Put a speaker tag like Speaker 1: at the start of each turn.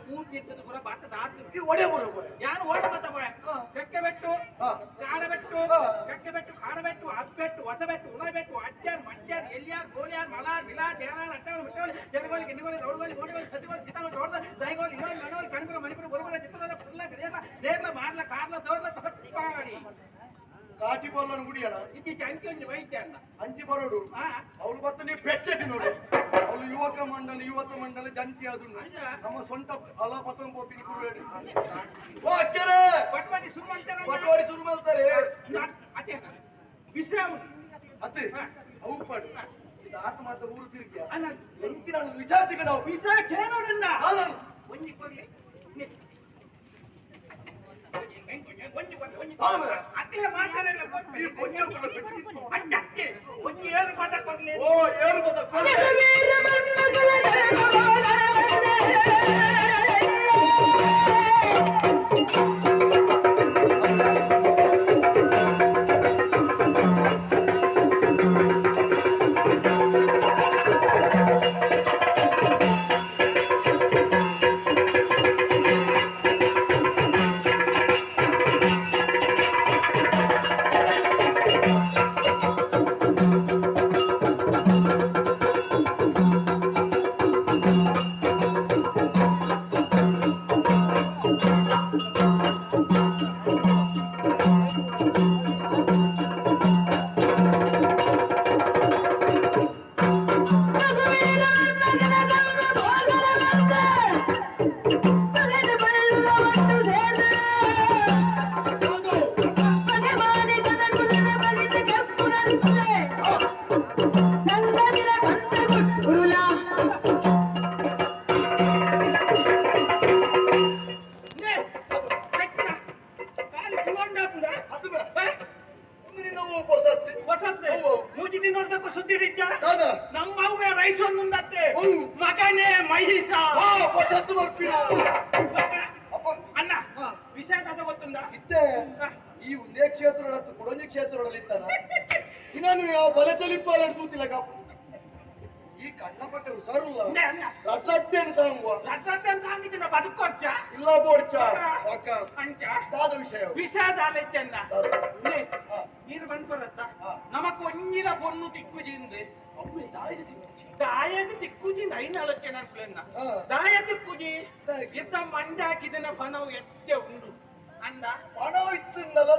Speaker 1: ಕೂಟ್ ಇರ್ತದೆ ಪುರ ಬಾತ ದಾತು
Speaker 2: ಈ ಒಡೆ ಬರೋ
Speaker 1: ಯಾರು ಓಡ ಮತ ಕೆಕ್ಕೆ ಬೆಟ್ಟು ಕಾಳ ಬೆಟ್ಟು ಕೆಕ್ಕೆ ಬೆಟ್ಟು ಕಾಳ ಬೆಟ್ಟು ಅಬ್ಬೆಟ್ಟು ಹೊಸ ಬೆಟ್ಟು ಉಳ ಬೆಟ್ಟು ಅಜ್ಜರ್ ಮಂಜರ್ ಎಲ್ಲಿಯಾರ್ ಗೋಲಿಯಾರ್ ಮಲಾರ್ ಬಿಲಾರ್ ದೇವರಾರ್ ಅಟ್ಟಗಳು ಬಿಟ್ಟಗಳು ಜನಗೋಲಿ ಗಿನ್ನಗೋಲಿ ದೌಡಗೋಲಿ ಗೋಡಿಗೋಲಿ ಸಚಿಗೋಲಿ ಚಿತ್ತಗೋಲಿ ಹೊಡೆದ ದೈಗೋಲಿ ಇನ್ನೋಲಿ ಮನೋಲಿ ಕಣಗುರು ಮಣಿಪುರ ಬರುಬರ ಚಿತ್ರಗಳ ಪುಲ್ಲ ಗದೇಲ ದೇರ್ಲ ಮಾರ್ಲ ಕಾರ್ಲ ದೋರ್ಲ ತೊಟ್ಟಾಡಿ
Speaker 2: ಕಾಟಿ ಬಲ್ಲನ್ನು ಗುಡಿಯಣ
Speaker 1: ಇತ್ತೀಚೆ ಅಂಕಿ ವೈದ್ಯ ಅನ್ನ
Speaker 2: ಅಂಚಿ ಬರೋಡು ಅವಳು ಮತ್ತೆ ನೀವು ಬೆಚ್ಚತಿ ನೋಡು ಅವಳು ಯುವತ ಮಂಡಲ ಜಂಟಿ ಅದು ನಮ್ಮ ಸ್ವಂತ ಅಲ ಪತಂಗ ಬೋಪಿನಿ ಕುರುವೇಡಿ ಓ ಅಕ್ಕರೆ
Speaker 1: ಪಟ್ವಾಡಿ ಶುರು
Speaker 2: ಮಾಡ್ತಾರೆ
Speaker 1: ಅದೇ ವಿಷಯ
Speaker 2: ಅತ್ತೆ ಅವು ಪಡು ಇದು ಆತ ಮಾತ ಊರು ತಿರುಗಿ ಎಂಚಿನ ವಿಚಾರತಿಗೆ ನಾವು
Speaker 1: ವಿಷಯ ಕೇಳೋದನ್ನ ಒಂಜಿ ಕೊಡ್ಲಿ ಅದೇ ಮಾತಾಡಲ್ಲ ಒಂಜಿ ಏರು ಪದ ಕೊಡ್ಲಿ
Speaker 2: ಓ ಏರು ಪದ ಕೊಡ್ಲಿ
Speaker 1: ನಮ್ಮವ್ವೆ ರೈಸ್ ಒಂದು ಉಂಡತ್ತೆ ಮಗನೇ ಮಹಿಷ ಅಣ್ಣ ವಿಷಯ ಅದ ಗೊತ್ತುಂಡ
Speaker 2: ಇತ್ತೆ ಈ ಒಂದೇ ಕ್ಷೇತ್ರ ಕೊಡಂಜಿ ಕ್ಷೇತ್ರದಲ್ಲಿ ಇತ್ತಾನ ಇನ್ನೇನು ಯಾವ ಬಲೆ ತಲಿಪಾಲ ಕೂತಿಲ್ಲ ಕಾಪು ಈ ಕಣ್ಣಪಟ್ಟೆ ಹುಷಾರಿಲ್ಲ ರಟ್ಲತ್ತೇನು ತಾಂಗುವ
Speaker 1: ರಟ್ಲತ್ತೇನು ತಾಂಗಿದ್ದ ಬದುಕೊಚ್ಚ
Speaker 2: ಇಲ್ಲ ಬೋಡ್ಚ
Speaker 1: ಅಂಚ
Speaker 2: ದಾದ ವಿಷಯ
Speaker 1: ದಾಲೆಚ್ಚನ್ನ ನೀರು ಬಂದ್ಬರತ್ತ ನಮಕ್ ಒಂಜಿಲ ಪೊಣ್ಣು ತಿಕ್ಕುಜಿಂದೆ ದಾಯದ ತಿಕ್ಕುಜಿ ನೈನಳಕ್ಕೆ ನನ್ಪುಲೆನ್ನ ದಾಯ ತಿಕ್ಕುಜಿ ಇದ್ದ ಮಂಡಾಕಿದನ ಪಣವು ಎಟ್ಟೆ ಉಂಡು ಅಂದ
Speaker 2: ಪಣ ಇತ್ತಿಂದಲ್ಲ